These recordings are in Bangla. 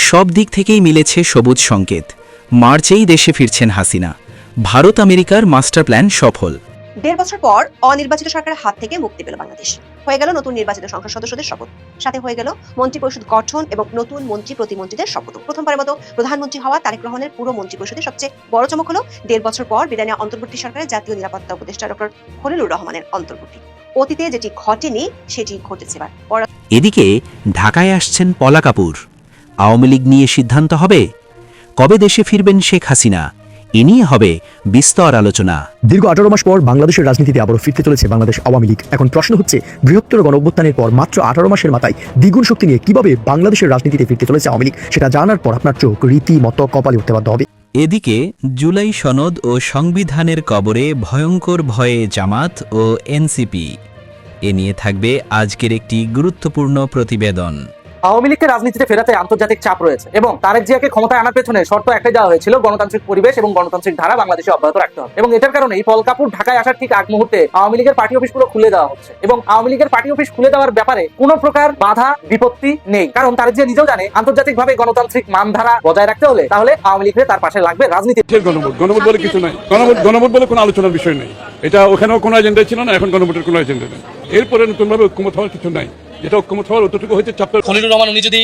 সব দিক থেকেই মিলেছে সবুজ সংকেত। মার্চেই দেশে ফিরছেন হাসিনা। ভারত আমেরিকার মাস্টার প্ল্যান সফল। ১.৫ বছর পর অনির্বাচিত সরকারের হাত থেকে মুক্তি পেল বাংলাদেশ। হয়ে গেল নতুন নির্বাচিত সংসদ সদস্যদের শপথ, সাথে হয়ে গেল মন্ত্রিপরিষদ গঠন এবং নতুন মন্ত্রী প্রতিমন্ত্রীদের শপথ। প্রথমবারের মতো প্রধানমন্ত্রী হওয়া তারেক রহমানের পুরো মন্ত্রিপরিষদের সবচেয়ে বড় চমক হলো ১.৫ বছর পর বিদায় নেওয়া অন্তর্বর্তী সরকারের জাতীয় নিরাপত্তা উপদেষ্টা ডক্টর খলিলুর রহমানের অন্তর্বর্তী। অতীতে যেটি ঘটেনি সেটি ঘটেছে এবার। এদিকে ঢাকায় আসছেন পলা কাপুর। আওয়ামী লীগ নিয়ে সিদ্ধান্ত হবে, কবে দেশে ফিরবেন শেখ হাসিনা, এ নিয়ে হবে বিস্তর আলোচনা। দীর্ঘ ১৮ মাস পর বাংলাদেশের রাজনীতিতে আবারও ফিরতে চলেছে বাংলাদেশ আওয়ামী লীগ। এখন প্রশ্ন হচ্ছে, বৃহত্তর গণঅভ্যুত্থানের পর মাত্র ১৮ মাসের মাথায় দ্বিগুণ শক্তি নিয়ে কিভাবে বাংলাদেশের রাজনীতিতে ফিরতে চলেছে আওয়ামী লীগ, সেটা জানার পর আপনার চোখ রীতিমতো কপালে উঠতে বাধ্য হবে। এদিকে জুলাই সনদ ও সংবিধানের কবরে ভয়ঙ্কর ভয়ে জামাত ও এনসিপি, এ নিয়ে থাকবে আজকের একটি গুরুত্বপূর্ণ প্রতিবেদন। আওয়ামী লীগকে রাজনীতিতে ফেরাতে আন্তর্জাতিক চাপ রয়েছে এবং তারেক জিয়াকে ক্ষমতায় আনার পেছনে শর্ত একটাই দেওয়া হয়েছিল, গণতান্ত্রিক পরিবেশ এবং গণতান্ত্রিক ধারা বাংলাদেশে অব্যাহত রাখতে হবে। এবং এটার কারণে পল কাপুর ঢাকায় আসার ঠিক আগ মুহূর্তে আওয়ামী লীগের পার্টি অফিসগুলো খুলে দেওয়া হচ্ছে এবং আওয়ামী লীগের পার্টি অফিস খুলে দেওয়ার ব্যাপারে কোনো প্রকার বাধা বিপত্তি নেই, কারণ তারেক জিয়া নিজেও জানে আন্তর্জাতিকভাবে গণতান্ত্রিক মানধারা বজায় রাখতে হলে তাহলে আওয়ামী লীগের তার পাশে লাগবে রাজনীতি। গণভোট বলে কিছু নাই, গণভোট বলে কোনো আলোচনার বিষয় নেই। এটা ওখানেও কোনো এজেন্ডা ছিল না, এখন গণভোটের কোনো এজেন্ডা নেই। এরপরে নতুনভাবে ঐক্যমত হওয়ার কিছু নাই। যেটা ঐক্যমত হওয়ার অতটুকু হয়েছে চাপটা। খলিলুর রহমান উনি যদি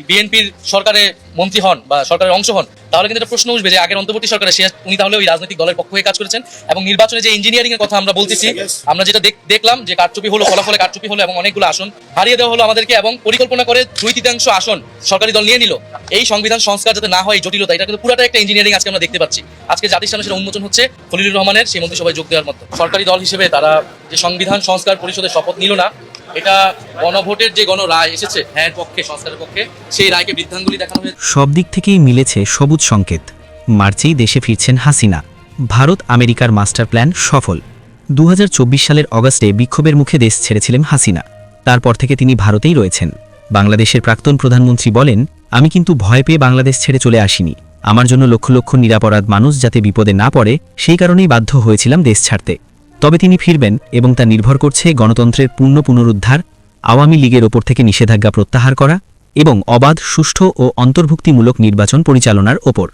বিএনপির সরকারে মন্ত্রী হন বা সরকারের অংশ হন, তাহলে কিন্তু একটা প্রশ্ন উঠবে যে আগের অন্তর্বর্তী সরকারে উনি তাহলে ওই রাজনৈতিক দলের পক্ষ হয়ে কাজ করেছেন। এবং নির্বাচনে যে ইঞ্জিনিয়ারিং এর কথা আমরা বলতেছি, আমরা যেটা দেখলাম যে কারচুপি হলো, ফলাফলে কারচুপি হলো এবং অনেকগুলো আসন হারিয়ে দেওয়া হলো আমাদেরকে, এবং পরিকল্পনা করে 2/3 আসন সরকারি দল নিয়ে নিল। এই সংবিধান সংস্কার যাতে না হয় জটিলতা, এটা কিন্তু পুরাটা একটা ইঞ্জিনিয়ারিং আজকে আমরা দেখতে পাচ্ছি। আজকে জাতির সামনে সেটা উন্মোচন হচ্ছে খলিলুর রহমানের সেই মন্ত্রিসভায় যোগ দেওয়ার মতো। সরকারি দল হিসেবে তারা যে সংবিধান সংস্কার পরিষদের শপথ নিল না, এটা গণভোটের যে গণরায় এসেছে হ্যাঁ পক্ষে, সংস্কারের পক্ষে, সেই রায়কে বৃদ্ধাঙ্গুলি দেখানো হয়েছে। সব দিক থেকেই মিলেছে সবুজ সংকেত। মার্চেই দেশে ফিরছেন হাসিনা। ভারত আমেরিকার মাস্টার প্ল্যান সফল। ২০২৪ সালের অগাস্টে বিক্ষোভের মুখে দেশ ছেড়েছিলেন হাসিনা। তারপর থেকে তিনি ভারতেই রয়েছেন। বাংলাদেশের প্রাক্তন প্রধানমন্ত্রী বলেন, আমি কিন্তু ভয় পেয়ে বাংলাদেশ ছেড়ে চলে আসিনি। আমার জন্য লক্ষ লক্ষ নিরাপরাধ মানুষ যাতে বিপদে না পড়ে, সেই কারণেই বাধ্য হয়েছিলাম দেশ ছাড়তে। তবে তিনি ফিরবেন এবং তা নির্ভর করছে গণতন্ত্রের পূর্ণ পুনরুদ্ধার, আওয়ামী লীগের ওপর থেকে নিষেধাজ্ঞা প্রত্যাহার করা এবং অবাধ, সুষ্ঠু ও অন্তর্ভুক্তিমূলক নির্বাচন পরিচালনার ওপর।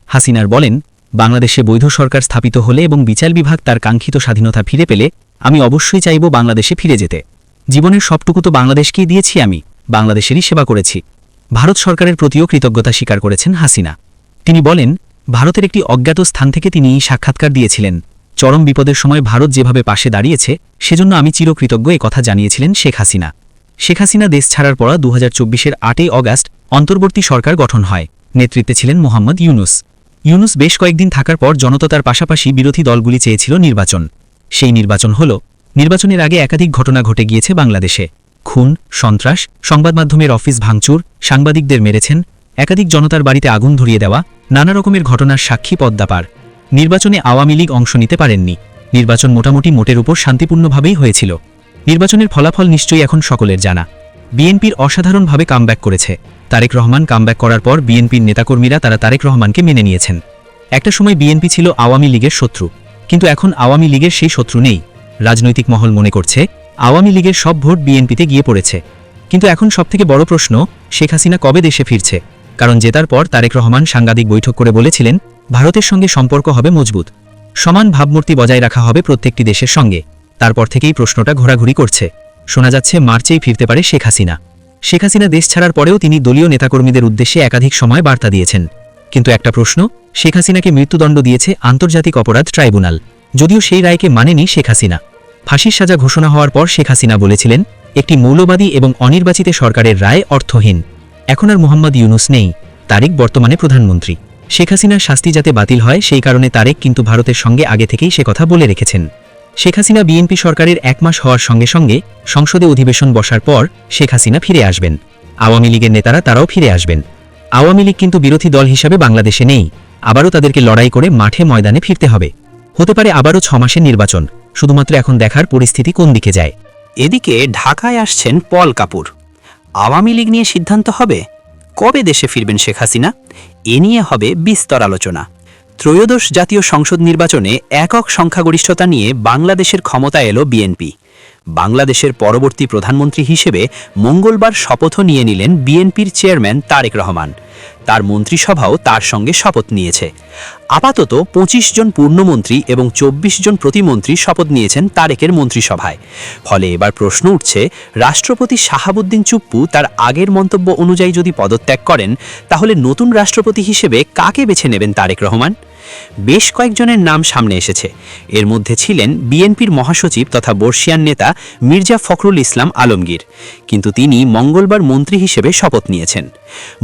হাসিনার বলেন, বাংলাদেশে বৈধ সরকার স্থাপিত হলে এবং বিচার বিভাগ তার কাঙ্ক্ষিত স্বাধীনতা ফিরে পেলে আমি অবশ্যই চাইব বাংলাদেশে ফিরে যেতে। জীবনের সবটুকু তো বাংলাদেশকেই দিয়েছি, আমি বাংলাদেশেরই সেবা করেছি। ভারত সরকারের প্রতিও কৃতজ্ঞতা স্বীকার করেছেন হাসিনা। তিনি বলেন, ভারতের একটি অজ্ঞাত স্থান থেকে তিনি সাক্ষাৎকার দিয়েছিলেন। চরম বিপদের সময় ভারত যেভাবে পাশে দাঁড়িয়েছে, সেজন্য আমি চিরকৃতজ্ঞ, এ কথা জানিয়েছিলেন শেখ হাসিনা। শেখ হাসিনা দেশ ছাড়ার পর ২০২৪-এর ৮ই অগাস্ট অন্তর্বর্তী সরকার গঠন হয়। নেতৃত্বে ছিলেন মোহাম্মদ ইউনুস। বেশ কয়েকদিন থাকার পর জনতার পাশাপাশি বিরোধী দলগুলি চেয়েছিল নির্বাচন। সেই নির্বাচন হল। নির্বাচনের আগে একাধিক ঘটনা ঘটে গিয়েছে বাংলাদেশে। খুন, সন্ত্রাস, সংবাদ মাধ্যমের অফিস ভাঙচুর, সাংবাদিকদের মেরেছেন, একাধিক জনতার বাড়িতে আগুন ধরিয়ে দেওয়া, নানা রকমের ঘটনার সাক্ষী পদ্মাপার। নির্বাচনে আওয়ামী লীগ অংশ নিতে পারেননি। নির্বাচন মোটামুটি মোটের উপর শান্তিপূর্ণভাবেই হয়েছিল। নির্বাচনের ফলাফল নিশ্চয়ই এখন সকলের জানা। বিএনপির অসাধারণভাবে কামব্যাক করেছে। তারেক রহমান কামব্যাক করার পর বিএনপির নেতাকর্মীরা তারা তারেক রহমানকে মেনে নিয়েছেন। একটা সময় বিএনপি ছিল আওয়ামী লীগের শত্রু, কিন্তু এখন আওয়ামী লীগের সেই শত্রু নেই। রাজনৈতিক মহল মনে করছে আওয়ামী লীগের সব ভোট বিএনপিতে গিয়ে পড়েছে। কিন্তু এখন সবথেকে বড় প্রশ্ন, শেখ হাসিনা কবে দেশে ফিরছে? কারণ জেতার পর তারেক রহমান সাংবাদিক বৈঠক করে বলেছিলেন, ভারতের সঙ্গে সম্পর্ক হবে মজবুত, সমান ভাবমূর্তি বজায় রাখা হবে প্রত্যেকটি দেশের সঙ্গে। তারপর থেকেই প্রশ্নটা ঘোরাঘুরি করছে। শোনা যাচ্ছে মার্চেই ফিরতে পারে শেখ হাসিনা। শেখ হাসিনা দেশ ছাড়ার পরেও তিনি দলীয় নেতাকর্মীদের উদ্দেশ্যে একাধিক সময় বার্তা দিয়েছেন। কিন্তু একটা প্রশ্ন, শেখ হাসিনাকে মৃত্যুদণ্ড দিয়েছে আন্তর্জাতিক অপরাধ ট্রাইব্যুনাল, যদিও সেই রায়কে মানেনি শেখ হাসিনা। ফাঁসির সাজা ঘোষণা হওয়ার পর শেখ হাসিনা বলেছিলেন, একটি মৌলবাদী এবং অনির্বাচিত সরকারের রায় অর্থহীন। এখন আর মোহাম্মদ ইউনুস নেই, তারেক বর্তমানে প্রধানমন্ত্রী। শেখ হাসিনার শাস্তি যাতে বাতিল হয়, সেই কারণে তারেক কিন্তু ভারতের সঙ্গে আগে থেকেই সে কথা বলে রেখেছেন। শেখ হাসিনা বিএনপি সরকারের ১ মাস হওয়ার সঙ্গে সঙ্গে সংসদে অধিবেশন বসার পর শেখ হাসিনা ফিরে আসবেন। আওয়ামী লীগের নেতারা তারাও ফিরে আসবেন। আওয়ামী লীগ কিন্তু বিরোধী দল হিসাবে বাংলাদেশে নেই। আবারও তাদেরকে লড়াই করে মাঠে ময়দানে ফিরতে হবে। হতে পারে আবারও ৬ মাসের নির্বাচন। শুধুমাত্র এখন দেখার পরিস্থিতি কোন দিকে যায়। এদিকে ঢাকায় আসছেন পল কাপুর। আওয়ামী লীগ নিয়ে সিদ্ধান্ত হবে, কবে দেশে ফিরবেন শেখ হাসিনা, এ নিয়ে হবে বিস্তর আলোচনা। ত্রয়োদশ জাতীয় সংসদ নির্বাচনে একক সংখ্যাগরিষ্ঠতা নিয়ে বাংলাদেশের ক্ষমতায় এলো বিএনপি। বাংলাদেশের পরবর্তী প্রধানমন্ত্রী হিসেবে মঙ্গলবার শপথও নিয়ে নিলেন বিএনপির চেয়ারম্যান তারেক রহমান। তার মন্ত্রিসভাও তার সঙ্গে শপথ নিয়েছে। আপাতত 25 জন পূর্ণমন্ত্রী এবং 24 জন প্রতিমন্ত্রী শপথ নিয়েছেন তারেকের মন্ত্রিসভায়। ফলে এবার প্রশ্ন উঠছে, রাষ্ট্রপতি শাহাবুদ্দিন চুপ্পু তার আগের মন্তব্য অনুযায়ী যদি পদত্যাগ করেন, তাহলে নতুন রাষ্ট্রপতি হিসেবে কাকে বেছে নেবেন তারেক রহমান? বেশ কয়েকজনের নাম সামনে এসেছে। এর মধ্যে ছিলেন বিএনপির মহাসচিব তথা বর্ষিয়ান নেতা মির্জা ফখরুল ইসলাম আলমগীর, কিন্তু তিনি মঙ্গলবার মন্ত্রী হিসেবে শপথ নিয়েছেন।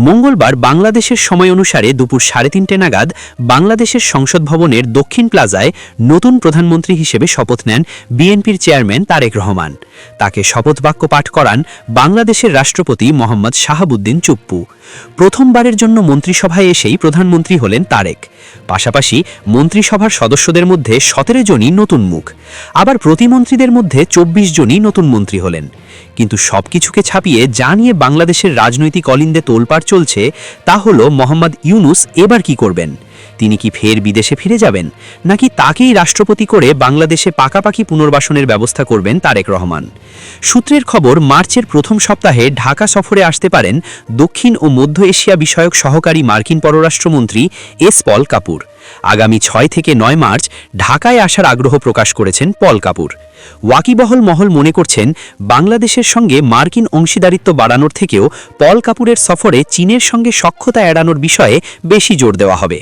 মঙ্গলবার বাংলাদেশের সময় অনুসারে দুপুর 3:30 নাগাদ বাংলাদেশের সংসদ ভবনের দক্ষিণ প্লাজায় নতুন প্রধানমন্ত্রী হিসেবে শপথ নেন বিএনপির চেয়ারম্যান তারেক রহমান। তাকে শপথ বাক্য পাঠ করান বাংলাদেশের রাষ্ট্রপতি মোহাম্মদ শাহাবুদ্দিন চুপ্পু। প্রথমবারের জন্য মন্ত্রিসভায় এসেই প্রধানমন্ত্রী হলেন তারেক। পাশাপাশি মন্ত্রিসভার সদস্যদের মধ্যে 17 জনই নতুন মুখ, আবার প্রতিমন্ত্রীদের মধ্যে 24 জনই নতুন মন্ত্রী হলেন। কিন্তু সবকিছুকে ছাপিয়ে যা নিয়ে বাংলাদেশের রাজনৈতিক অলিন্দে তোলপাড় চলছে তা হলো মোহাম্মদ ইউনূস এবার কি করবেন। তিনি কি ফের বিদেশে ফিরে যাবেন, নাকি তাকেই রাষ্ট্রপতি করে বাংলাদেশে পাকাপাকি পুনর্বাসনের ব্যবস্থা করবেন তারেক রহমান? সূত্রের খবর, মার্চের প্রথম সপ্তাহে ঢাকা সফরে আসতে পারেন দক্ষিণ ও মধ্য এশিয়া বিষয়ক সহকারী মার্কিন পররাষ্ট্রমন্ত্রী এস পল কাপুর। আগামী 6 থেকে 9 মার্চ ঢাকায় আসার আগ্রহ প্রকাশ করেছেন পল কাপুর। ওয়াকিবহল মহল মনে করছেন, বাংলাদেশের সঙ্গে মার্কিন অংশীদারিত্ব বাড়ানোর থেকেও পল কাপুরের সফরে চীনের সঙ্গে সখ্যতা এড়ানোর বিষয়ে বেশি জোর দেওয়া হবে।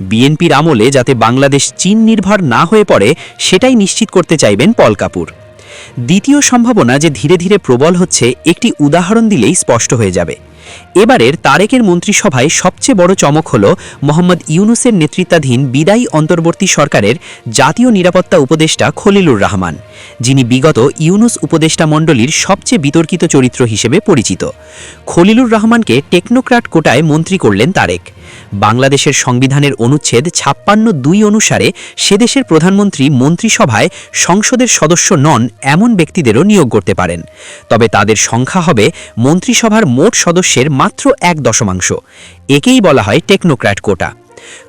বিএনপির আমলে যাতে বাংলাদেশ চীন নির্ভর না হয়ে পড়ে, সেটাই নিশ্চিত করতে চাইবেন পল কাপুর। দ্বিতীয় সম্ভাবনা যে ধীরে ধীরে প্রবল হচ্ছে, একটি উদাহরণ দিলেই স্পষ্ট হয়ে যাবে। এবারের তারেকের মন্ত্রিসভায় সবচেয়ে বড় চমক হল মোহাম্মদ ইউনূসের নেতৃত্বাধীন বিদায়ী অন্তর্বর্তী সরকারের জাতীয় নিরাপত্তা উপদেষ্টা খলিলুর রহমান, যিনি বিগত ইউনূস উপদেষ্টা মণ্ডলীর সবচেয়ে বিতর্কিত চরিত্র হিসেবে পরিচিত। খলিলুর রহমানকে টেকনোক্র্যাট কোটায় মন্ত্রী করলেন তারেক। বাংলাদেশের সংবিধানের অনুচ্ছেদ 56(2) অনুসারে সেদেশের প্রধানমন্ত্রী মন্ত্রিসভায় সংসদের সদস্য নন এমন ব্যক্তিদেরও নিয়োগ করতে পারেন, তবে তাদের সংখ্যা হবে মন্ত্রিসভার মোট সদস্যের মাত্র 1/10। একেই বলা হয় টেকনোক্র্যাট কোটা।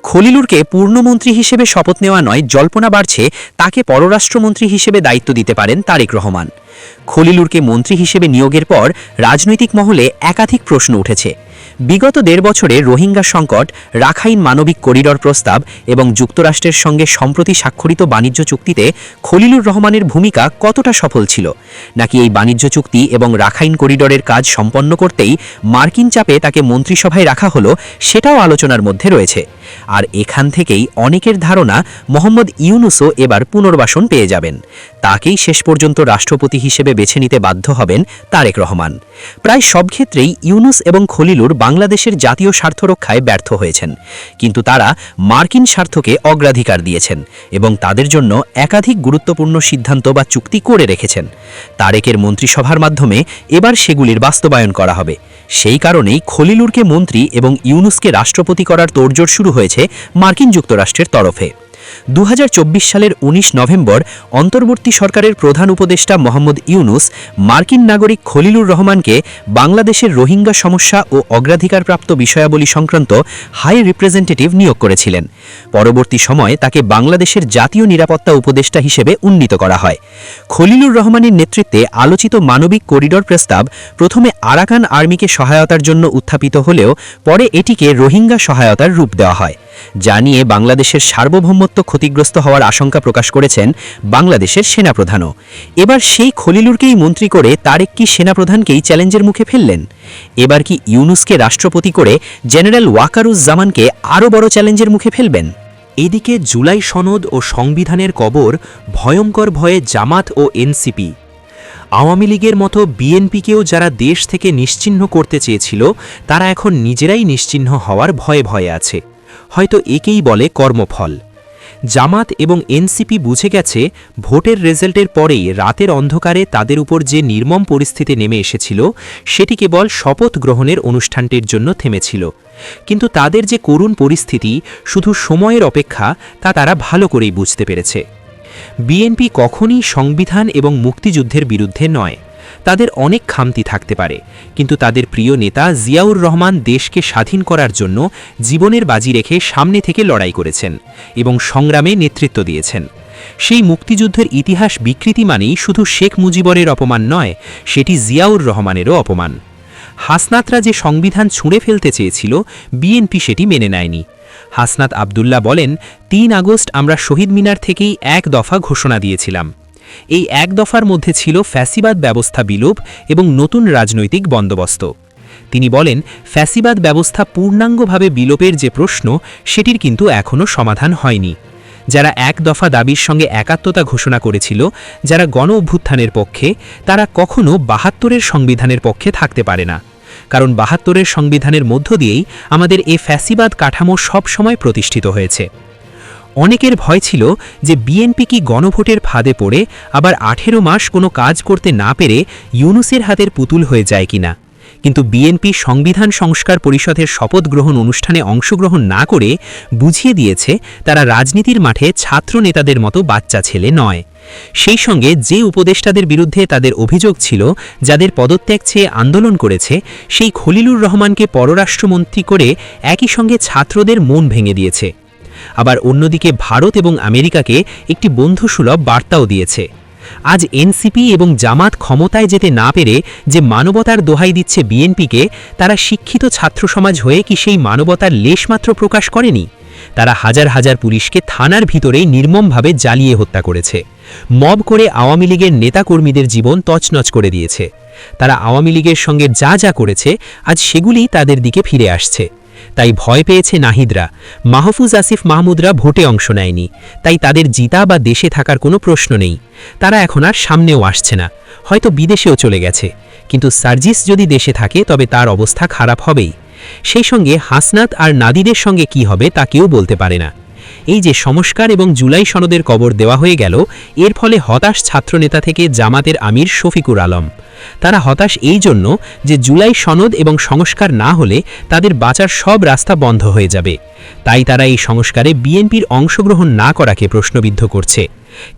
খলিলুরকে পূর্ণমন্ত্রী হিসেবে শপথ নেওয়া নয়, জল্পনা বাড়ছে তাকে পররাষ্ট্রমন্ত্রী হিসেবে দায়িত্ব দিতে পারেন তারেক রহমান। খলিলুরকে মন্ত্রী হিসেবে নিয়োগের পর রাজনৈতিক মহলে একাধিক প্রশ্ন উঠেছে। বিগত 1.5 বছরে রোহিঙ্গা সংকট, রাখাইন মানবিক করিডর প্রস্তাব এবং যুক্তরাষ্ট্রের সঙ্গে সম্প্রতি স্বাক্ষরিত বাণিজ্য চুক্তিতে খলিলুর রহমানের ভূমিকা কতটা সফল ছিল, নাকি এই বাণিজ্য চুক্তি এবং রাখাইন করিডরের কাজ সম্পন্ন করতেই মার্কিন চাপে তাকে মন্ত্রিসভায় রাখা হলো, সেটাও আলোচনার মধ্যে রয়েছে। আর এখান থেকেই অনেকের ধারণা মোহাম্মদ ইউনূসও এবার পুনর্বাসন পেয়ে যাবেন। তাকেই শেষ পর্যন্ত রাষ্ট্রপতি হিসেবে বেছে নিতে বাধ্য হবেন তারেক রহমান। প্রায় সব ক্ষেত্রেই ইউনূস এবং খলিলুর বাংলাদেশের জাতীয় স্বার্থ রক্ষায় ব্যর্থ হয়েছেন, কিন্তু তারা মার্কিন স্বার্থকে অগ্রাধিকার দিয়েছেন এবং তাদের জন্য একাধিক গুরুত্বপূর্ণ সিদ্ধান্ত বা চুক্তি করে রেখেছেন। তারেকের মন্ত্রিসভার মাধ্যমে এবার সেগুলির বাস্তবায়ন করা হবে। সেই কারণেই খলিলুরকে মন্ত্রী এবং ইউনূসকে রাষ্ট্রপতি করার তোড়জোড় শুরু হয়েছে মার্কিন যুক্তরাষ্ট্রের তরফে। 2024 সালের 19 নভেম্বর অন্তর্বর্তী সরকারের প্রধান উপদেষ্টা মোহাম্মদ ইউনূস মার্কিন নাগরিক খলিলুর রহমানকে বাংলাদেশের রোহিঙ্গা সমস্যা ও অগ্রাধিকারপ্রাপ্ত বিষয়াবলী সংক্রান্ত হাই রিপ্রেজেন্টেটিভ নিয়োগ করেছিলেন। পরবর্তী সময়ে তাকে বাংলাদেশের জাতীয় নিরাপত্তা উপদেষ্টা হিসেবে উন্নীত করা হয়। খলিলুর রহমানের নেতৃত্বে আলোচিত মানবিক করিডর প্রস্তাব প্রথমে আরাকান আর্মিকে সহায়তার জন্য উত্থাপিত হলেও পরে এটিকে রোহিঙ্গা সহায়তার রূপ দেওয়া হয়, যা নিয়ে বাংলাদেশের সার্বভৌমত্ব ক্ষতিগ্রস্ত হওয়ার আশঙ্কা প্রকাশ করেছেন বাংলাদেশের সেনাপ্রধানও। এবার সেই খলিলুরকেই মন্ত্রী করে তারেক কি সেনাপ্রধানকেই চ্যালেঞ্জের মুখে ফেললেন? এবার কি ইউনূসকে রাষ্ট্রপতি করে জেনারেল ওয়াকারুজ্জামানকে আরও বড় চ্যালেঞ্জের মুখে ফেলবেন? এদিকে জুলাই সনদ ও সংবিধানের কবর ভয়ঙ্কর ভয়ে জামাত ও এনসিপি। আওয়ামী লীগের মতো বিএনপিকেও যারা দেশ থেকে নিশ্চিহ্ন করতে চেয়েছিল, তারা এখন নিজেরাই নিশ্চিহ্ন হওয়ার ভয়ে ভয়ে আছে। হয়তো একেই বলে কর্মফল। জামাত এবং এনসিপি বুঝে গেছে, ভোটের রেজাল্টের পরেই রাতের অন্ধকারে তাদের উপর যে নির্মম পরিস্থিতি নেমে এসেছিল, সেটি কেবল শপথ গ্রহণের অনুষ্ঠানটির জন্য থেমেছিল। কিন্তু তাদের যে করুণ পরিস্থিতি, শুধু সময়ের অপেক্ষা, তা তারা ভালো করেই বুঝতে পেরেছে। বিএনপি কখনই সংবিধান এবং মুক্তিযুদ্ধের বিরুদ্ধে নয়। তাদের অনেক খামতি থাকতে পারে, কিন্তু তাদের প্রিয় নেতা জিয়াউর রহমান দেশকে স্বাধীন করার জন্য জীবনের বাজি রেখে সামনে থেকে লড়াই করেছেন এবং সংগ্রামে নেতৃত্ব দিয়েছেন। সেই মুক্তিযুদ্ধের ইতিহাস বিকৃতি মানেই শুধু শেখ মুজিবরের অপমান নয়, সেটি জিয়াউর রহমানেরও অপমান। হাসনাতরা যে সংবিধান ছুঁড়ে ফেলতে চেয়েছিল বিএনপি সেটি মেনে নেয়নি। হাসনাত আবদুল্লাহ বলেন, ৩ আগস্ট আমরা শহীদ মিনার থেকেই এক দফা ঘোষণা দিয়েছিলাম। এই এক দফার মধ্যে ছিল ফ্যাসিবাদ ব্যবস্থা বিলোপ এবং নতুন রাজনৈতিক বন্দোবস্ত। তিনি বলেন, ফ্যাসিবাদ ব্যবস্থা পূর্ণাঙ্গভাবে বিলোপের যে প্রশ্ন, সেটির কিন্তু এখনও সমাধান হয়নি। যারা এক দফা দাবির সঙ্গে একাত্মতা ঘোষণা করেছিল, যারা গণ অভ্যুত্থানের পক্ষে, তারা কখনো ৭২-এর সংবিধানের পক্ষে থাকতে পারে না। কারণ ৭২-এর সংবিধানের মধ্য দিয়েই আমাদের এ ফ্যাসিবাদ কাঠামো সবসময় প্রতিষ্ঠিত হয়েছে। অনেকের ভয় ছিল যে বিএনপি কি গণভোটের ফাঁদে পড়ে আবার ১৮ মাস কোনো কাজ করতে না পেরে ইউনূসের হাতের পুতুল হয়ে যায় কিনা। কিন্তু বিএনপি সংবিধান সংস্কার পরিষদের শপথ গ্রহণ অনুষ্ঠানে অংশগ্রহণ না করে বুঝিয়ে দিয়েছে তারা রাজনীতির মাঠে ছাত্র নেতাদের মতো বাচ্চা ছেলে নয়। সেই সঙ্গে যে উপদেষ্টাদের বিরুদ্ধে তাদের অভিযোগ ছিল, যাদের পদত্যাগ চেয়ে আন্দোলন করেছে, সেই খলিলুর রহমানকে পররাষ্ট্রমন্ত্রী করে একই সঙ্গে ছাত্রদের মন ভেঙে দিয়েছে। আবার অন্যদিকে ভারত এবং আমেরিকাকে একটি বন্ধুসুলভ বার্তাও দিয়েছে। আজ এনসিপি এবং জামাত ক্ষমতায় যেতে না পেরে যে মানবতার দোহাই দিচ্ছে বিএনপিকে, তারা শিক্ষিত ছাত্র সমাজ হয়ে কি সেই মানবতার লেশমাত্র প্রকাশ করেনি? তারা হাজার হাজার পুলিশকে থানার ভিতরেই নির্মমভাবে জ্বালিয়ে হত্যা করেছে। মব করে আওয়ামী লীগের নেতাকর্মীদের জীবন তছনছ করে দিয়েছে। তারা আওয়ামী লীগের সঙ্গে যা যা করেছে, আজ সেগুলি তাদের দিকে ফিরে আসছে। তাই ভয় পেয়েছে নাহিদরা, মাহফুজ আসিফ মাহমুদরা ভোটে অংশ নেয়নি, তাই তাদের জিতা বা দেশে থাকার কোনো প্রশ্ন নেই। তারা এখন আর সামনেও আসছে না, হয়তো বিদেশেও চলে গেছে। কিন্তু সার্জিস যদি দেশে থাকে তবে তার অবস্থা খারাপ হবেই। সেই সঙ্গে হাসনাত আর নাদিদের সঙ্গে কি হবে তা কেউ বলতে পারে না। এই যে সংস্কার এবং জুলাই সনদের কবর দেওয়া হয়ে গেল, এর ফলে হতাশ ছাত্রনেতা থেকে জামাতের আমির শফিকুর আলম। তারা হতাশ এই জন্য যে জুলাই সনদ এবং সংস্কার না হলে তাদের বাঁচার সব রাস্তা বন্ধ হয়ে যাবে। তাই তারা এই সংস্কারে বিএনপির অংশগ্রহণ না করাকে প্রশ্নবিদ্ধ করছে।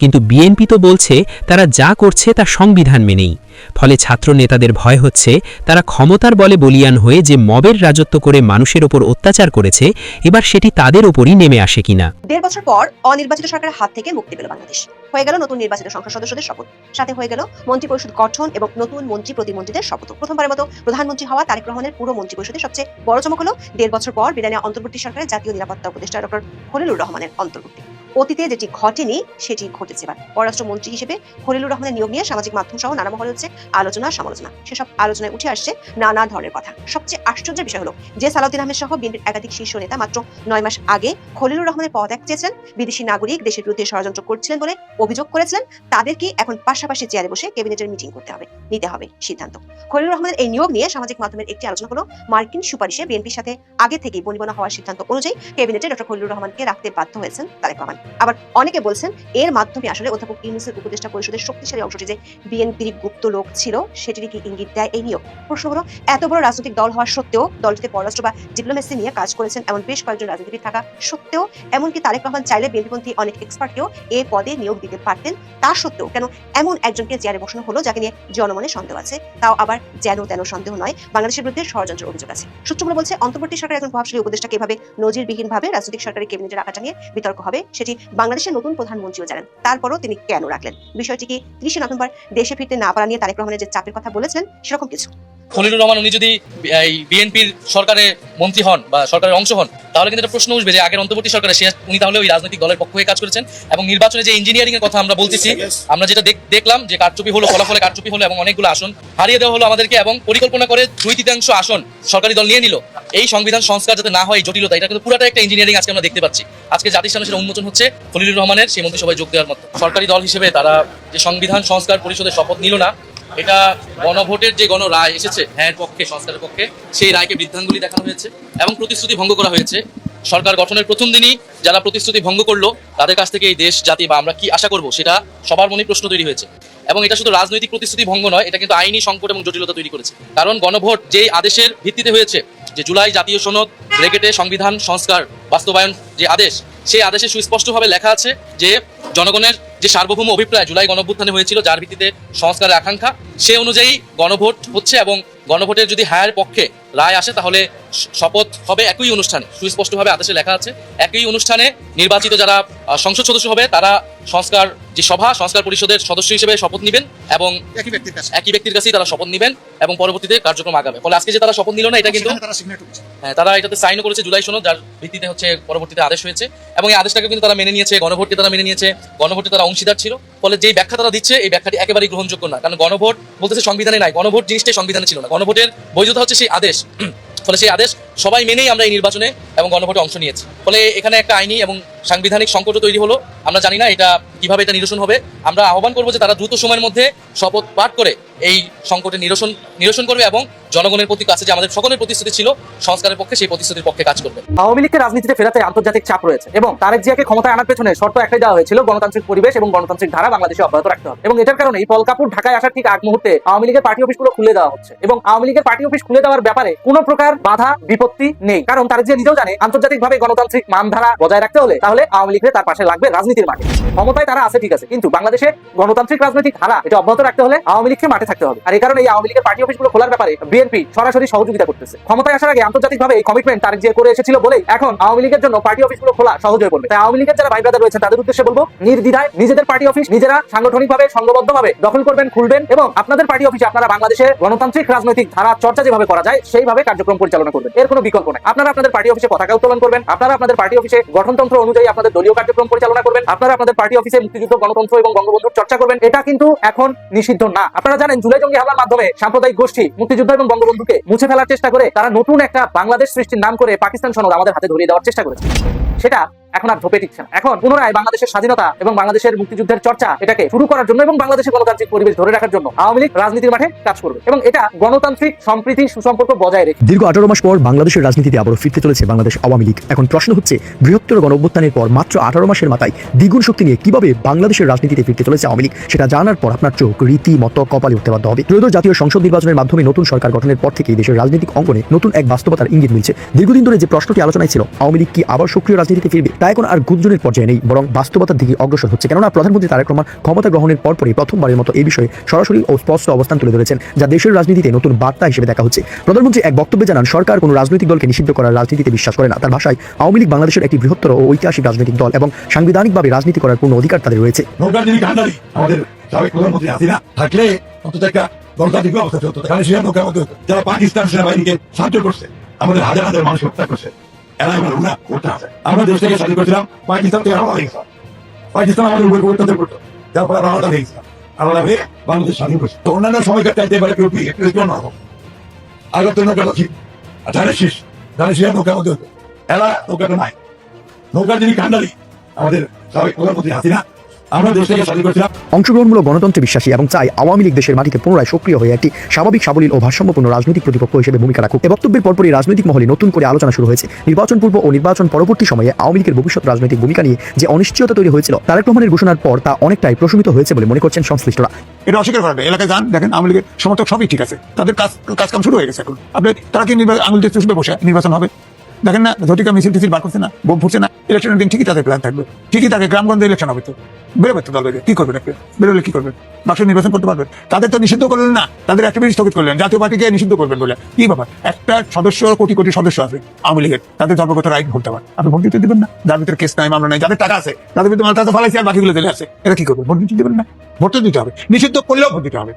কিন্তু বিএনপি তো বলছে তারা যা করছে তা সংবিধান মেনেই। ফলে ছাত্র নেতাদের ভয় হচ্ছে তারা ক্ষমতার বলে বলিয়ান হয়ে যে মবের রাজত্ব করে মানুষের ওপর অত্যাচার করেছে, এবার সেটি তাদের ওপরই নেমে আসে কিনা। ১.৫ বছর পর অনির্বাচিত সরকারের হাত থেকে মুক্তি পেল বাংলাদেশ। হয়ে গেল নতুন নির্বাচিত সংসদ সদস্যদের শপথ, সাথে হয়ে গেল মন্ত্রিপরিষদ গঠন এবং নতুন মন্ত্রী প্রতিমন্ত্রীদের শপথ। প্রথমবারের মতো প্রধানমন্ত্রী হওয়া তারেক রহমানের পুরো মন্ত্রিপরিষদের সবচেয়ে বড় চমক হলো ১.৫ বছর পর বিদায় নেওয়া অন্তর্বর্তী সরকারের জাতীয় নিরাপত্তা উপদেষ্টা ডক্টর খলিলুর রহমানের অন্তর্ভুক্তি। অতীতে যেটি ঘটেনি সেটি ঘটেছে এবার। পররাষ্ট্রমন্ত্রী হিসেবে খলিলুর রহমানের নিয়োগ নিয়ে সামাজিক মাধ্যম সহ নানা মহলে হচ্ছে আলোচনা সমালোচনা। সেসব আলোচনায় উঠে আসছে নানা ধরনের কথা। সবচেয়ে আশ্চর্যের বিষয় হলো যে সালাউদ্দিন আহমেদ সহ বিএনপির একাধিক শীর্ষ নেতা মাত্র ৯ মাস আগে খলিলুর রহমানের পদত্যাগ চেয়েছিলেন, বিদেশি নাগরিক দেশের বিরুদ্ধে ষড়যন্ত্র করছিলেন বলে অভিযোগ করেছিলেন। তাদেরকে এখন পাশাপাশি চেয়ারে বসে ক্যাবিনেটের মিটিং করতে হবে, নিতে হবে সিদ্ধান্ত। খলিলুর রহমানের এই নিয়োগ নিয়ে সামাজিক মাধ্যমের একটি আলোচনা হলো মার্কিন সুপারিশে বিএনপির সাথে আগে থেকেই বনিবনা হওয়ার সিদ্ধান্ত অনুযায়ী ক্যাবিনেটে ডক্টর খলিলুর রহমানকে রাখতে বাধ্য হয়েছেন তারেক রহমান। আবার অনেকে বলছেন এর মাধ্যমে আসলে অধ্যাপক ইউনূসের উপদেষ্টা পরিষদের শক্তিশালী অংশটি যে বিএনপির গুপ্ত লোক ছিল সেটিরই কি ইঙ্গিত দেয় এই নিয়োগ? প্রশ্ন হলো, এত বড় রাজনৈতিক দল হওয়া সত্ত্বেও, দলটিতে পররাষ্ট্র বা ডিপ্লোমেসি নিয়ে কাজ করেছেন এমন বেশ কয়েকজন রাজনীতিবিদ থাকা সত্ত্বেও, এমনকি তারেক রহমান চাইলে বিএনপিপন্থী অনেক এক্সপার্টকেও এই পদে নিয়োগ দিতে পারতেন, তা সত্ত্বেও কেন এমন একজনকে চেয়ারে বসানো হলো যাকে নিয়ে জনমনে সন্দেহ আছে? তাও আবার যেন তেন সন্দেহ নয়, বাংলাদেশের বিরুদ্ধে ষড়যন্ত্রের অভিযোগ আছে। সূত্রগুলো বলছে অন্তর্বর্তী সরকারের একজন প্রভাবশালী উপদেষ্টাকে এভাবে নজিরবিহীনভাবে রাজনৈতিক সরকারের ক্যাবিনেটে রাখাটা নিয়ে বিতর্ক হবে, সেটি বাংলাদেশের নতুন প্রধানমন্ত্রীও জানেন। তারপরও তিনি কেন রাখলেন? বিষয়টি কি ৩০ নভেম্বর দেশে ফিরতে না পারা নিয়ে তারেক রহমানের যে চাপের কথা বলেছেন সেরকম কিছু? খলিলুর রহমান উনি যদি এই বিএনপির সরকারে মন্ত্রী হন বা সরকারের অংশ হন, তাহলে কিন্তু একটা প্রশ্ন উঠবে যে আগের অন্তর্বর্তী সরকারে উনি তাহলে ওই রাজনৈতিক দলের পক্ষ হয়ে কাজ করেছেন। এবং নির্বাচনে যে ইঞ্জিনিয়ারিং এর কথা আমরা বলতেছি, আমরা যেটা দেখলাম যে কারচুপি হলো, ফলাফলে কারচুপি হলো এবং অনেকগুলো আসন হারিয়ে দেওয়া হলো আমাদেরকে, এবং পরিকল্পনা করে 2/3 আসন সরকারি দল নিয়ে নিল। এই সংবিধান সংস্কার যাতে না হয় জটিলতা, এটা কিন্তু পুরাটা একটা ইঞ্জিনিয়ারিং আজকে আমরা দেখতে পাচ্ছি। আজকে জাতির সামনে সেটা উন্মোচন হচ্ছে খলিলুর রহমানের সেই মন্ত্রিসভায় যোগ দেওয়ার মতো। সরকারি দল হিসেবে তারা যে সংবিধান সংস্কার পরিষদের শপথ নিল না, এটা গণভোটের যে গণ রায় এসেছে হ্যাঁ পক্ষে, সংস্কারের পক্ষে, সেই রায়কে বৃদ্ধাঙ্গুলি দেখানো হয়েছে এবং প্রতিশ্রুতি ভঙ্গ করা হয়েছে। সরকার গঠনের প্রথম দিনই যারা প্রতিশ্রুতি ভঙ্গ করলো তাদের কাছ থেকে এই দেশ জাতি বা আমরা কি আশা করব সেটা সবার মনে প্রশ্ন তৈরি হয়েছে। এবং এটা শুধু রাজনৈতিক প্রতিশ্রুতি ভঙ্গ নয়, এটা কিন্তু আইনি সংকট এবং জটিলতা তৈরি করেছে। কারণ গণভোট যেই আদেশের ভিত্তিতে হয়েছে, যে জুলাই জাতীয় সনদ ব্রেকেটে সংবিধান সংস্কার বাস্তবায়ন যে আদেশ, সেই আদেশে সুস্পষ্টভাবে লেখা আছে যে জনগণের যে সার্বভৌম অভিপ্রায় জুলাই গণঅভ্যুত্থানে হয়েছিল, যার ভিত্তিতে সংস্কারের আকাঙ্ক্ষা, সে অনুযায়ী গণভোট হচ্ছে এবং গণভোটের যদি হ্যাঁ পক্ষে রায় আসে তাহলে শপথ হবে একই অনুষ্ঠানে। সুস্পষ্টভাবে আদেশে লেখা আছে একই অনুষ্ঠানে নির্বাচিত যারা সংসদ সদস্য হবে তারা সংস্কার যে সভা সংস্কার পরিষদের সদস্য হিসেবে শপথ নেবেন এবং একই ব্যক্তির কাছেই তারা শপথ নেবেন এবং পরবর্তীতে কার্যক্রম আগাবে। ফলে আজকে যে তারা শপথ নিল না, এটা কিন্তু হ্যাঁ, তারা এটাতে সাইনও করেছে জুলাই সনদ, যার ভিত্তিতে হচ্ছে পরবর্তীতে আদেশ হয়েছে এবং এই আদেশটাকে কিন্তু তারা মেনে নিয়েছে। গণভোটকে তারা মেনে নিয়েছে, গণভোটে তারা অংশীদার ছিল। ফলে যেই ব্যাখ্যা তারা দিচ্ছে এই ব্যাখ্যাটি একেবারেই গ্রহণযোগ্য না, কারণ গণভোট বলতেছে সংবিধানে নাই, গণভোট জিনিসটাই সংবিধানে ছিল না। গণভোটের বৈধতা হচ্ছে সেই আদেশ। ফলে সেই আদেশ সবাই মেনেই আমরা এই নির্বাচনে এবং গণভোটে অংশ নিয়েছি। ফলে এখানে একটা আইনি এবং সাংবিধানিক সংকটও তৈরি হলো। আমরা জানি না এটা কিভাবে এটা নিরসন হবে। আমরা আহ্বান করবো যে তারা দ্রুত সময়ের মধ্যে শপথ পাঠ করে এই সংকটের নিরসন করবে এবং জনগণের প্রতি কাছে যে আমাদের সকলের প্রতিশ্রুতি ছিল সংস্কারের পক্ষে, সেই প্রতিশ্রুতির পক্ষে কাজ করবে। আওয়ামী লীগকে রাজনীতিতে ফেরাতে আন্তর্জাতিক চাপ রয়েছে এবং তারেক জিয়াকে ক্ষমতায় আনার পেছনে শর্ত একটাই দেওয়া হয়েছিল, গণতান্ত্রিক পরিবেশ এবং গণতান্ত্রিক ধারা বাংলাদেশে অব্যাহত রাখতে হবে। এবং এটার কারণে পল কাপুর ঢাকায় আসার ঠিক আগ মুহূর্তে আওয়ামী লীগের পার্টি অফিসগুলো খুলে দেওয়া হচ্ছে এবং আওয়ামী লীগের পার্টি অফিস খুলে দেওয়ার ব্যাপারে কোনো প্রকার বাধা বিপত্তি নেই, কারণ তারেক জিয়া নিজেও জানে আন্তর্জাতিকভাবে গণতান্ত্রিক মানধারা বজায় রাখতে হলে তাহলে আওয়ামী লীগের তার পাশে লাগবে রাজনীতির মাঠে। ক্ষমতায় তারা আছে ঠিক আছে, কিন্তু বাংলাদেশে গণতান্ত্রিক রাজনৈতিক ধারা এটা অব্যাহত রাখতে হলে আওয়ামী লীগকে মাঠে থাকতে হবে। আর এই কারণে এই আওয়ামী লীগের পার্টি অফিসগুলো খোলার ব্যাপারে বিএনপি সরাসরি সহযোগিতা করতেছে। ক্ষমতায় আসার আগে আন্তর্জাতিকভাবে এই কমিটমেন্ট তারেক জিয়া করে এসেছিল বলেই এখন আওয়ামী লীগের জন্য পার্টি অফিসগুলো খোলা সহজ হয়ে পড়বে। তাই আওয়ামী লীগের যারা ভাই ব্রাদার রয়েছেন তাদের উদ্দেশ্যে বলবো, নির্দ্বিধায় নিজেদের পার্টি অফিস নিজেরা সাংগঠনিকভাবে সংঘবদ্ধভাবে দখল করবেন, খুলবেন এবং আপনাদের পার্টি অফিসে আপনারা বাংলাদেশের গণতান্ত্রিক রাজনৈতিক ধারা চর্চা যেভাবে করা যায় সেইভাবে কার্যক্রম পরিচালনা করবেন। এর কোনো বিকল্প নেই। আপনারা আপনাদের পার্টি অফিসে পতাকা উত্তোলন করবেন, আপনারা আপনাদের পার্টি অফিসে গঠনতন্ত্র অনুযায়ী আপনাদের দলীয় কার্যক্রম পরিচালনা করবেন, আপনারা আপনাদের পার্টি অফিসে মুক্তিযুদ্ধ, গণতন্ত্র এবং বঙ্গবন্ধুর চর্চা করবেন। এটা কিন্তু এখন নিষিদ্ধ না। আপনারা জানেন জুলাই জঙ্গি হামলার মাধ্যমে সাম্প্রদায়িক গোষ্ঠী মুক্তিযুদ্ধ এবং বঙ্গবন্ধুকে মুছে ফেলার চেষ্টা করে তারা নতুন একটা বাংলাদেশ সৃষ্টির নাম করে পাকিস্তান সনদ আমাদের হাতে ধরিয়ে দেওয়ার চেষ্টা করেছে। সেটা এখন আর ধোপে টিকছে না। এখন পুনরায় বাংলাদেশের স্বাধীনতা এবং বাংলাদেশের মুক্তিযুদ্ধের চর্চা এটাকে শুরু করার জন্য এবং বাংলাদেশের গণতান্ত্রিক পরিবেশ ধরে রাখার জন্য আওয়ামী লীগ রাজনীতির মাঠে কাজ করবে এবং এটা গণতান্ত্রিক সম্প্রীতি সুসম্পর্ক বজায় রেখে। দীর্ঘ 18 মাস পর বাংলাদেশের রাজনীতিতে আবারও ফিরতে চলেছে বাংলাদেশ আওয়ামী লীগ। এখন প্রশ্ন হচ্ছে, বৃহত্তর গণঅভ্যুত্থানের পর মাত্র 18 মাসের মাথায় দ্বিগুণ শক্তি নিয়ে কিভাবে বাংলাদেশের রাজনীতিতে ফিরতে চলেছে আওয়ামী লীগ, সেটা জানার পর আপনার চোখ রীতিমতো কপালে উঠতে বাধ্য হবে। ত্রয়োদশ জাতীয় সংসদ নির্বাচনের মাধ্যমে নতুন সরকার গঠনের পর থেকেই দেশের রাজনৈতিক অঙ্গনে নতুন এক বাস্তবতার ইঙ্গিত মিলছে। দীর্ঘদিন ধরে যে প্রশ্নটি আলোচনায় ছিল, আওয়ামী লীগ কি আবার সক্রিয় রাজনীতিতে ফিরবে, তা এখন আর গুঞ্জনের পর্যায়ে নেই, বরং বাস্তবতার দিকে অগ্রসর হচ্ছে। কেননা প্রধানমন্ত্রী তারেক রহমান ক্ষমতা গ্রহণের পরপরই প্রথমবারের মতো এই বিষয়ে সরাসরি ও স্পষ্ট অবস্থান তুলে ধরেছেন, যা দেশের রাজনীতিতে নতুন বার্তা হিসেবে দেখা হচ্ছে। প্রধানমন্ত্রী এক বক্তব্যে জানান, সরকার কোনো রাজনৈতিক দলকে নিষিদ্ধ করার রাজনীতিতে বিশ্বাস করে না। তার ভাষায়, আওয়ামী লীগ বাংলাদেশের একটি বৃহত্তর ও ঐতিহাসিক রাজনৈতিক দল এবং সাংবিধানিকভাবে রাজনীতি করার পূর্ণ অধিকার তাদের রয়েছে। আমাদের সাবেক প্রধানমন্ত্রী হাসিনা থাকলে অন্তত একটা গণতান্ত্রিক ব্যবস্থা চলতো। যারা পাকিস্তান সেনাবাহিনীকে সাহায্য করছে, আমাদের হাজার হাজার মানুষ হত্যা করছে, এরা এবার উড়া করতে আছে। আমরা দেশ থেকে স্বাধীন করেছিলাম, পাকিস্তান থেকে আলাদা হয়ে গেছে। পাকিস্তান আমাদের উপর অত্যাচার করতো, যার ফলে আমরা আলাদা হয়ে গেছিলাম, আলাদা হয়ে বাংলাদেশ স্বাধীন করছে। তো অন্যান্য সময়কার চাইতে এবারে কেউ আগের তো নৌকা ঠিক আর ধানের শীষ নৌকার মধ্যে হতো, এরা নৌকাটা নাই। নৌকার যিনি কান্ডারি আমাদের সাবেক প্রধানমন্ত্রী হাসিনা, আমরা দেশ থেকে স্বাধীন করেছিলাম। অংশগ্রহণমূলক গণতন্ত্রে বিশ্বাসী এবং চাই আওয়ামী লীগ দেশের মাটিতে পুনরায় সক্রিয় হয়ে একটি স্বাভাবিক, সাবলীল ও ভারসাম্যপূর্ণ রাজনৈতিক প্রতিপক্ষ হিসেবে ভূমিকা রাখুক। এ বক্তব্যের পরপরই রাজনৈতিক মহলে নতুন করে আলোচনা শুরু হয়েছে। নির্বাচন পূর্ব ও নির্বাচন পরবর্তী সময়ে আওয়ামী লীগের ভবিষ্যৎ রাজনৈতিক ভূমিকা নিয়ে যে অনিশ্চয়তা তৈরি হয়েছিল, তারেক রহমানের ঘোষণার পর তা অনেকটাই প্রশমিত হয়েছে বলে মনে করছেন সংশ্লিষ্টরা। এটা অস্বীকার করবে এলাকায় যান, দেখেন আওয়ামী লীগের সমর্থক সবই ঠিক আছে, তাদের কাজ কাম শুরু হয়ে গেছে। এখন আপনি তারা কি আঙুল দিয়ে চুষবে বসে নির্বাচন হবে? দেখেন না, ঝটিকা মিছিল টিছিল বার করছে না, বোম ফুটছে না। ইলেকশনের দিন ঠিকই তাদের প্ল্যান থাকবে, ঠিকই তাকে গ্রামগঞ্জে ইলেকশন হবে, তো বেরোবে তো দল বেরোবে, কি করবেন আপনি? বেরোলে কি করবেন? বাক্স নির্বাচন করতে পারবেন? তাদের তো নিষিদ্ধ করলেন না, তাদের অ্যাক্টিভিটি স্থগিত করলেন, জাতীয় পার্টিকে নিষিদ্ধ করবেন বলে। কি ব্যাপার? একটা সদস্য, কোটি কোটি সদস্য আছে আওয়ামী লীগের, তাদের ধর্মগত রাইট ভোট দেওয়ার, আপনি ভোট দিতে দেবেন না? যার ভিতরে কেস নাই, মামলা নাই, যাদের টাকা আছে, তাদের ভিতরে মালটা ফালাইছে আর বাকিগুলো জেলে আছে, এরা কি করবে? ভোট দিতে দেবেন না? ভোট দিতে হবে, নিষিদ্ধ করলেও ভোট দিতে হবে।